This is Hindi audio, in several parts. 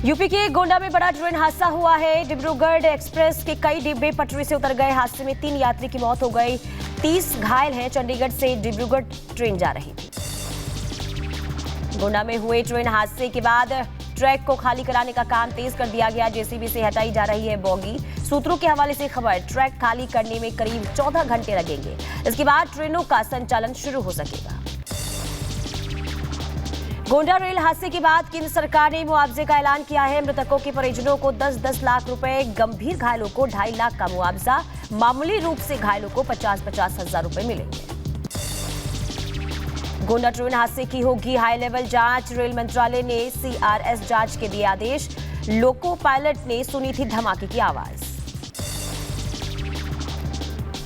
यूपी के गोंडा में बड़ा ट्रेन हादसा हुआ है। डिब्रूगढ़ एक्सप्रेस के कई डिब्बे पटरी से उतर गए। हादसे में 3 यात्री की मौत हो गई, 30 घायल हैं। चंडीगढ़ से डिब्रूगढ़ ट्रेन जा रही थी। गोंडा में हुए ट्रेन हादसे के बाद ट्रैक को खाली कराने का काम तेज कर दिया गया। जेसीबी से हटाई जा रही है बोगी। सूत्रों के हवाले से खबर, ट्रैक खाली करने में करीब 14 घंटे लगेंगे। इसके बाद ट्रेनों का संचालन शुरू हो सकेगा। गोंडा रेल हादसे के बाद केंद्र सरकार ने मुआवजे का ऐलान किया है। मृतकों के परिजनों को 10-10 लाख रुपए, गंभीर घायलों को 2.5 लाख का मुआवजा, मामूली रूप से घायलों को 50-50 हजार रुपए मिलेंगे। गोंडा ट्रेन हादसे की होगी हाई लेवल जांच। रेल मंत्रालय ने CRS जांच के दिए आदेश। लोको पायलट ने सुनी थी धमाके की आवाज।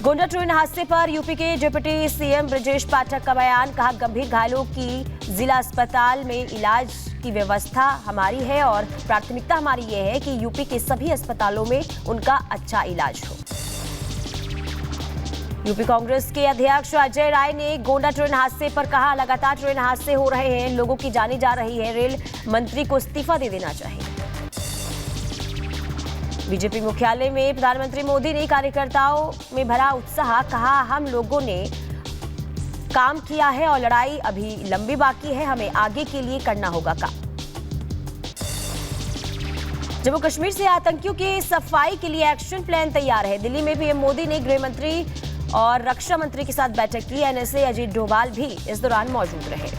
गोंडा ट्रेन हादसे पर यूपी के डिप्टी सीएम ब्रजेश पाठक का बयान, कहा गंभीर घायलों की जिला अस्पताल में इलाज की व्यवस्था हमारी है और प्राथमिकता हमारी ये है कि यूपी के सभी अस्पतालों में उनका अच्छा इलाज हो। यूपी कांग्रेस के अध्यक्ष अजय राय ने गोंडा ट्रेन हादसे पर कहा, लगातार ट्रेन हादसे हो रहे हैं, लोगों की जाने जा रही है, रेल मंत्री को इस्तीफा दे देना चाहिए। बीजेपी मुख्यालय में प्रधानमंत्री मोदी ने कार्यकर्ताओं में भरा उत्साह, कहा हम लोगों ने काम किया है और लड़ाई अभी लंबी बाकी है, हमें आगे के लिए करना होगा काम। जम्मू कश्मीर से आतंकियों की सफाई के लिए एक्शन प्लान तैयार है। दिल्ली में पीएम मोदी ने गृह मंत्री और रक्षा मंत्री के साथ बैठक की। NSA अजीत डोभाल भी इस दौरान मौजूद रहे।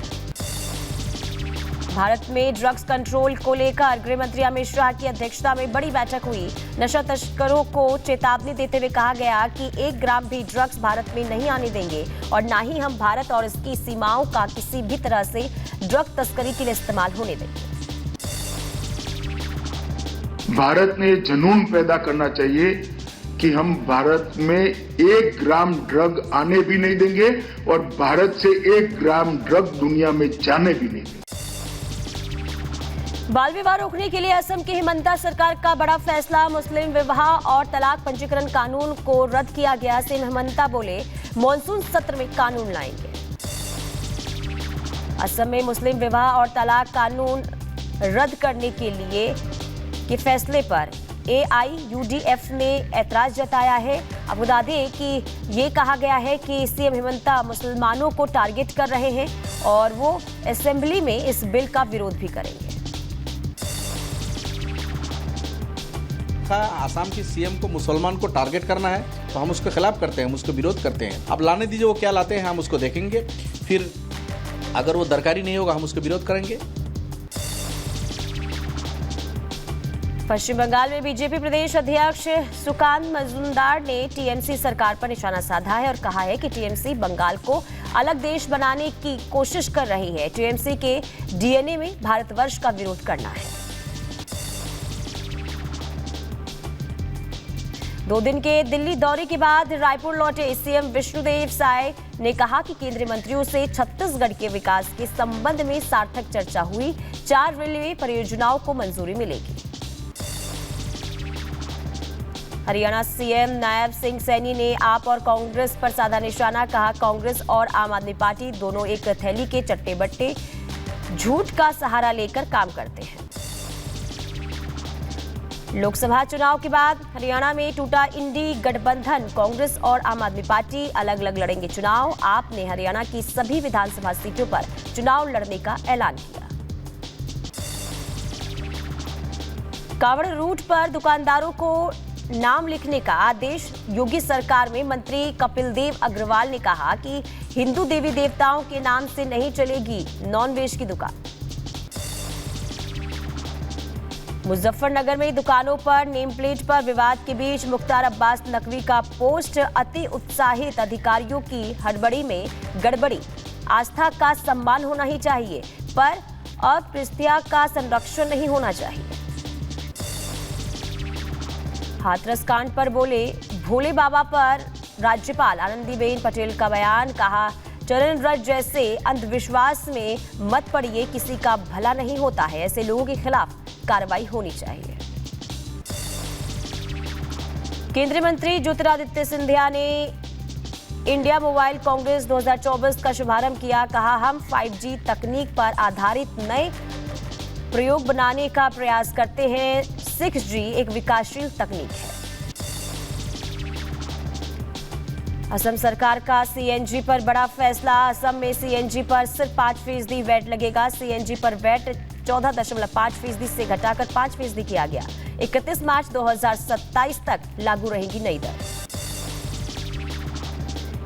भारत में ड्रग्स कंट्रोल को लेकर गृह मंत्री अमित शाह की अध्यक्षता में बड़ी बैठक हुई। नशा तस्करों को चेतावनी देते हुए कहा गया कि 1 ग्राम भी ड्रग्स भारत में नहीं आने देंगे और न ही हम भारत और इसकी सीमाओं का किसी भी तरह से ड्रग तस्करी के लिए इस्तेमाल होने देंगे। भारत ने जुनून पैदा करना चाहिए कि हम भारत में 1 ग्राम ड्रग आने भी नहीं देंगे और भारत से 1 ग्राम ड्रग दुनिया में जाने भी नहीं देंगे। बाल विवाह रोकने के लिए असम की हिमंता सरकार का बड़ा फैसला। मुस्लिम विवाह और तलाक पंजीकरण कानून को रद्द किया गया। सीएम हिमंता बोले, मॉनसून सत्र में कानून लाएंगे। असम में मुस्लिम विवाह और तलाक कानून रद्द करने के लिए के फैसले पर AIUDF ने ऐतराज जताया है। आपको बता दें कि ये कहा गया है कि सीएम हिमंता मुसलमानों को टारगेट कर रहे हैं और वो असेंबली में इस बिल का विरोध भी करेंगे। आसाम की सीएम को मुसलमान को टारगेट करना है तो हम उसके खिलाफ करते हैं, हम उसको विरोध करते हैं। अब लाने दीजिए, वो क्या लाते हैं हम उसको देखेंगे, फिर अगर वो दरकारी नहीं होगा हम उसको विरोध करेंगे। पश्चिम बंगाल में बीजेपी प्रदेश अध्यक्ष सुकांत मजूमदार ने टीएमसी सरकार पर निशाना साधा है और कहा है कि टीएमसी बंगाल को अलग देश बनाने की कोशिश कर रही है। टीएमसी के DNA में भारतवर्ष का विरोध करना है। 2 दिन के दिल्ली दौरे के बाद रायपुर लौटे सीएम विष्णुदेव साय ने कहा कि केंद्रीय मंत्रियों से छत्तीसगढ़ के विकास के संबंध में सार्थक चर्चा हुई। 4 रेलवे परियोजनाओं को मंजूरी मिलेगी। हरियाणा सीएम नायब सिंह सैनी ने आप और कांग्रेस पर साधा निशाना, कहा कांग्रेस और आम आदमी पार्टी दोनों एक थैली के चट्टे बट्टे, झूठ का सहारा लेकर काम करते हैं। लोकसभा चुनाव के बाद हरियाणा में टूटा इंडी गठबंधन। कांग्रेस और आम आदमी पार्टी अलग अलग लड़ेंगे चुनाव। आप ने हरियाणा की सभी विधानसभा सीटों पर चुनाव लड़ने का ऐलान किया। कांवड़ रूट पर दुकानदारों को नाम लिखने का आदेश योगी सरकार में। मंत्री कपिल देव अग्रवाल ने कहा कि हिंदू देवी देवताओं के नाम से नहीं चलेगी नॉनवेज की दुकान। मुजफ्फरनगर में दुकानों पर नेम प्लेट पर विवाद के बीच मुख्तार अब्बास नकवी का पोस्ट, अति उत्साहित अधिकारियों की हड़बड़ी में गड़बड़ी। आस्था का सम्मान होना ही चाहिए पर अस्पृश्यता का संरक्षण नहीं होना चाहिए। हाथरस कांड पर बोले भोले बाबा पर राज्यपाल आनंदीबेन पटेल का बयान, कहा चरण व्रत जैसे अंधविश्वास में मत पड़िए, किसी का भला नहीं होता है, ऐसे लोगों के खिलाफ कार्रवाई होनी चाहिए। केंद्रीय मंत्री ज्योतिरादित्य सिंधिया ने इंडिया मोबाइल कांग्रेस 2024 का शुभारंभ किया। कहा हम 5G तकनीक पर आधारित नए प्रयोग बनाने का प्रयास करते हैं। 6G एक विकासशील तकनीक है। असम सरकार का सीएनजी पर बड़ा फैसला। असम में सीएनजी पर सिर्फ 5% वैट लगेगा। सीएनजी पर वैट 14.5% से घटाकर 5% किया गया। 31 मार्च 2027 तक लागू रहेगी नई दर।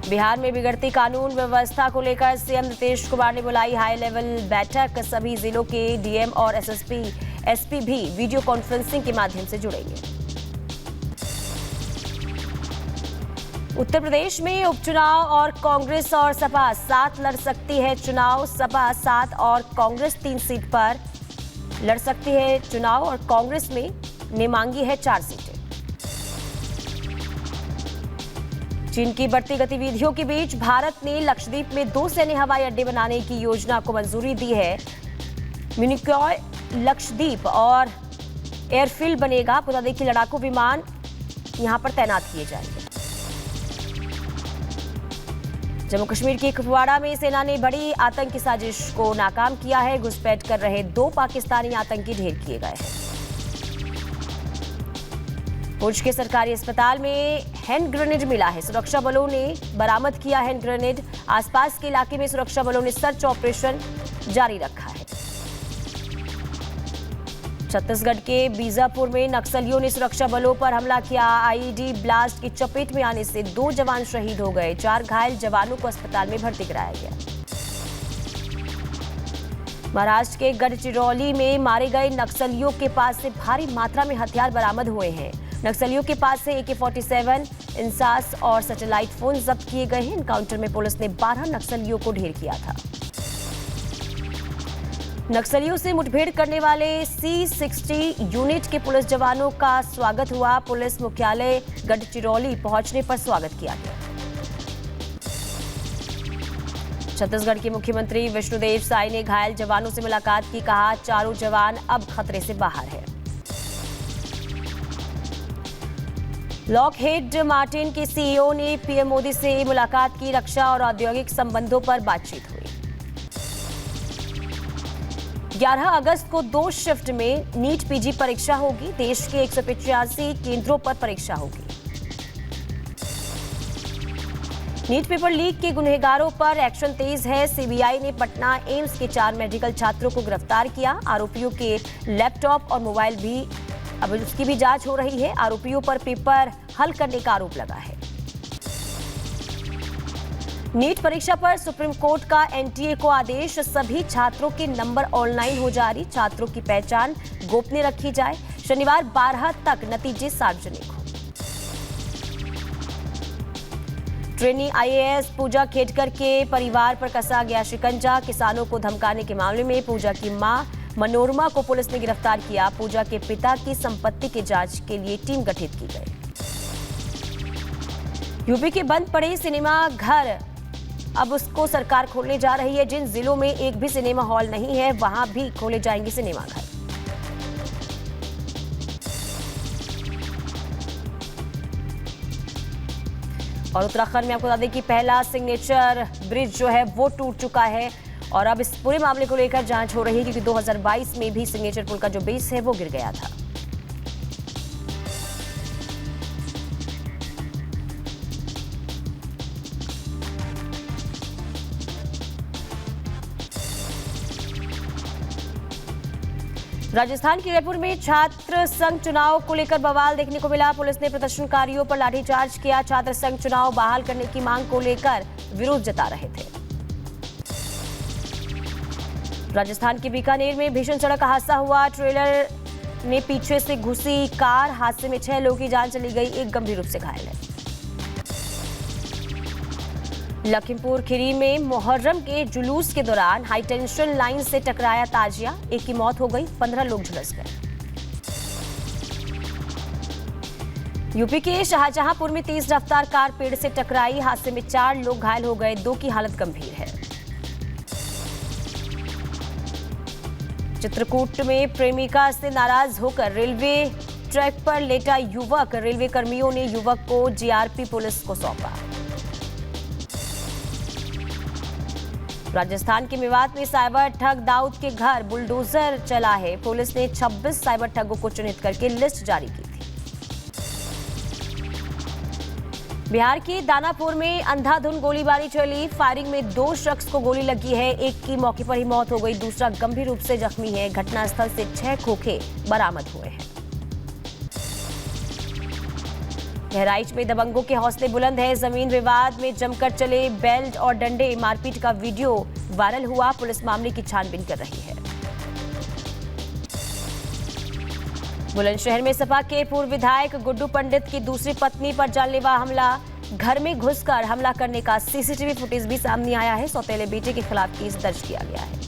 बिहार में बिगड़ती कानून व्यवस्था को लेकर सीएम नीतीश कुमार ने बुलाई हाई लेवल बैठक। सभी जिलों के डीएम और एसपी भी वीडियो कॉन्फ्रेंसिंग के माध्यम से जुड़ेंगे। उत्तर प्रदेश में उपचुनाव और कांग्रेस और सपा साथ लड़ सकती है चुनाव। सपा 7 और कांग्रेस 3 सीट पर लड़ सकती है चुनाव और कांग्रेस ने मांगी है 4 सीटें। चीन की बढ़ती गतिविधियों के बीच भारत ने लक्षद्वीप में 2 सैन्य हवाई अड्डे बनाने की योजना को मंजूरी दी है। मिनिकॉय लक्षद्वीप और एयरफील्ड बनेगा। बता दें कि लड़ाकू विमान यहां पर तैनात किए जाएंगे। जम्मू कश्मीर के कुपवाड़ा में सेना ने बड़ी आतंकी साजिश को नाकाम किया है। घुसपैठ कर रहे 2 पाकिस्तानी आतंकी ढेर किए गए हैं। पुंछ के सरकारी अस्पताल में हैंड ग्रेनेड मिला है। सुरक्षा बलों ने बरामद किया हैंड ग्रेनेड। आसपास के इलाके में सुरक्षा बलों ने सर्च ऑपरेशन जारी रखा है। छत्तीसगढ़ के बीजापुर में नक्सलियों ने सुरक्षा बलों पर हमला किया। आईईडी ब्लास्ट की चपेट में आने से 2 जवान शहीद हो गए। 4 घायल जवानों को अस्पताल में भर्ती कराया गया। महाराष्ट्र के गढ़चिरौली में मारे गए नक्सलियों के पास से भारी मात्रा में हथियार बरामद हुए हैं। नक्सलियों के पास से AK-47, इंसास और सैटेलाइट फोन जब्त किए गए हैं। एनकाउंटर में पुलिस ने 12 नक्सलियों को ढेर किया था। नक्सलियों से मुठभेड़ करने वाले C60 यूनिट के पुलिस जवानों का स्वागत हुआ। पुलिस मुख्यालय गढ़चिरौली पहुंचने पर स्वागत किया गया। छत्तीसगढ़ के मुख्यमंत्री विष्णुदेव साय ने घायल जवानों से मुलाकात की। कहा, चारों जवान अब खतरे से बाहर है। लॉकहीड मार्टिन के सीईओ ने पीएम मोदी से मुलाकात की। रक्षा और औद्योगिक संबंधों पर बातचीत हुई। 11 अगस्त को 2 शिफ्ट में नीट पीजी परीक्षा होगी। देश के 185 केंद्रों पर परीक्षा होगी। नीट पेपर लीक के गुनहगारों पर एक्शन तेज है। सीबीआई ने पटना एम्स के 4 मेडिकल छात्रों को गिरफ्तार किया। आरोपियों के लैपटॉप और मोबाइल भी अब उसकी भी जांच हो रही है। आरोपियों पर पेपर हल करने का आरोप लगा है। नीट परीक्षा पर सुप्रीम कोर्ट का एनटीए को आदेश। सभी छात्रों के नंबर ऑनलाइन हो जारी। छात्रों की पहचान गोपनीय रखी जाए। शनिवार 12 तक नतीजे सार्वजनिक हो। ट्रेनी आईएएस पूजा खेडकर के परिवार पर कसा गया शिकंजा। किसानों को धमकाने के मामले में पूजा की मां मनोरमा को पुलिस ने गिरफ्तार किया। पूजा के पिता की संपत्ति की जांच के लिए टीम गठित की गई। यूपी के बंद पड़े सिनेमा घर अब उसको सरकार खोलने जा रही है। जिन जिलों में एक भी सिनेमा हॉल नहीं है वहां भी खोले जाएंगे सिनेमा घर। और उत्तराखंड में आपको बता दें कि पहला सिग्नेचर ब्रिज जो है वो टूट चुका है और अब इस पूरे मामले को लेकर जांच हो रही है, क्योंकि 2022 में भी सिग्नेचर पुल का जो बेस है वो गिर गया था। राजस्थान के जयपुर में छात्र संघ चुनाव को लेकर बवाल देखने को मिला। पुलिस ने प्रदर्शनकारियों पर लाठीचार्ज किया। छात्र संघ चुनाव बहाल करने की मांग को लेकर विरोध जता रहे थे। राजस्थान के बीकानेर में भीषण सड़क हादसा हुआ। ट्रेलर ने पीछे से घुसी कार। हादसे में 6 लोगों की जान चली गई, एक गंभीर रूप से घायल है। लखीमपुर खीरी में मुहर्रम के जुलूस के दौरान हाईटेंशन लाइन से टकराया ताजिया। एक की मौत हो गई, 15 लोग झुलस गए। यूपी के शाहजहांपुर में तेज रफ्तार कार पेड़ से टकराई। हादसे में 4 लोग घायल हो गए, 2 की हालत गंभीर है। चित्रकूट में प्रेमिका से नाराज होकर रेलवे ट्रैक पर लेटा युवक। रेलवे कर्मियों ने युवक को जीआरपी पुलिस को सौंपा। राजस्थान के मेवात में साइबर ठग दाऊद के घर बुलडोजर चला है। पुलिस ने 26 साइबर ठगों को चिन्हित करके लिस्ट जारी की थी। बिहार के दानापुर में अंधाधुंध गोलीबारी चली। फायरिंग में 2 शख्स को गोली लगी है। एक की मौके पर ही मौत हो गई, दूसरा गंभीर रूप से जख्मी है। घटनास्थल से 6 खोखे बरामद हुए हैं। बहराइच में दबंगों के हौसले बुलंद है। जमीन विवाद में जमकर चले बेल्ट और डंडे मारपीट का वीडियो वायरल हुआ। पुलिस मामले की छानबीन कर रही है। बुलंदशहर में सपा के पूर्व विधायक गुड्डू पंडित की दूसरी पत्नी पर जानलेवा हमला। घर में घुसकर हमला करने का सीसीटीवी फुटेज भी सामने आया है। सौतेले बेटे के खिलाफ केस दर्ज किया गया है।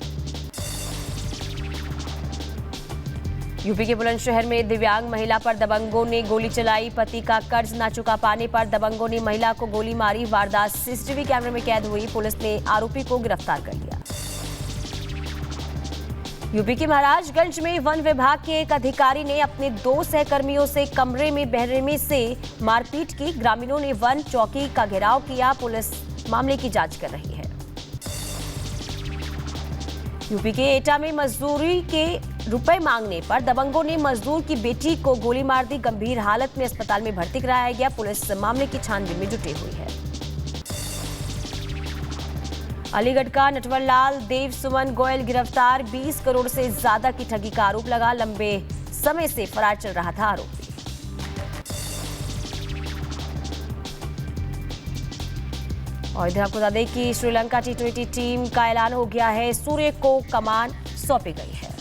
यूपी के बुलंदशहर में दिव्यांग महिला पर दबंगों ने गोली चलाई। पति का कर्ज न चुका पाने पर दबंगों ने महिला को गोली मारी। वारदात सीसीटीवी कैमरे में कैद हुई। पुलिस ने आरोपी को गिरफ्तार कर लिया। यूपी के महाराजगंज में वन विभाग के एक अधिकारी ने अपने 2 सहकर्मियों से कमरे में बहरे से मारपीट की। ग्रामीणों ने वन चौकी का घेराव किया। पुलिस मामले की जांच कर रही है। यूपी के एटा में मजदूरी के रुपए मांगने पर दबंगों ने मजदूर की बेटी को गोली मार दी। गंभीर हालत में अस्पताल में भर्ती कराया गया। पुलिस मामले की छानबीन में जुटी हुई है। अलीगढ़ का नटवरलाल देव सुमन गोयल गिरफ्तार। 20 करोड़ से ज्यादा की ठगी का आरोप लगा। लंबे समय से फरार चल रहा था आरोपी। और इधर आपको बता दें कि श्रीलंका T20 टीम का ऐलान हो गया है। सूर्य को कमान सौंपी गई है।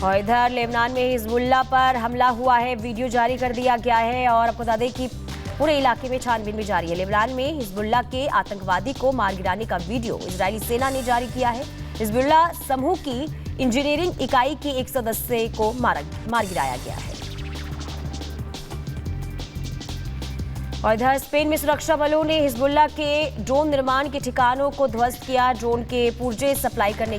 और इधर लेबनान में हिजबुल्लाह पर हमला हुआ है। वीडियो जारी कर दिया गया है। और आपको बता दें कि पूरे इलाके में छानबीन भी जारी है। लेबनान में हिजबुल्लाह के आतंकवादी को मार गिराने का वीडियो इजरायली सेना ने जारी किया है। हिजबुल्लाह समूह की इंजीनियरिंग इकाई के एक सदस्य को मार गिराया गया है। और इधर स्पेन में सुरक्षा बलों ने हिजबुल्लाह के ड्रोन निर्माण के ठिकानों को ध्वस्त किया। ड्रोन के पुर्जे सप्लाई करने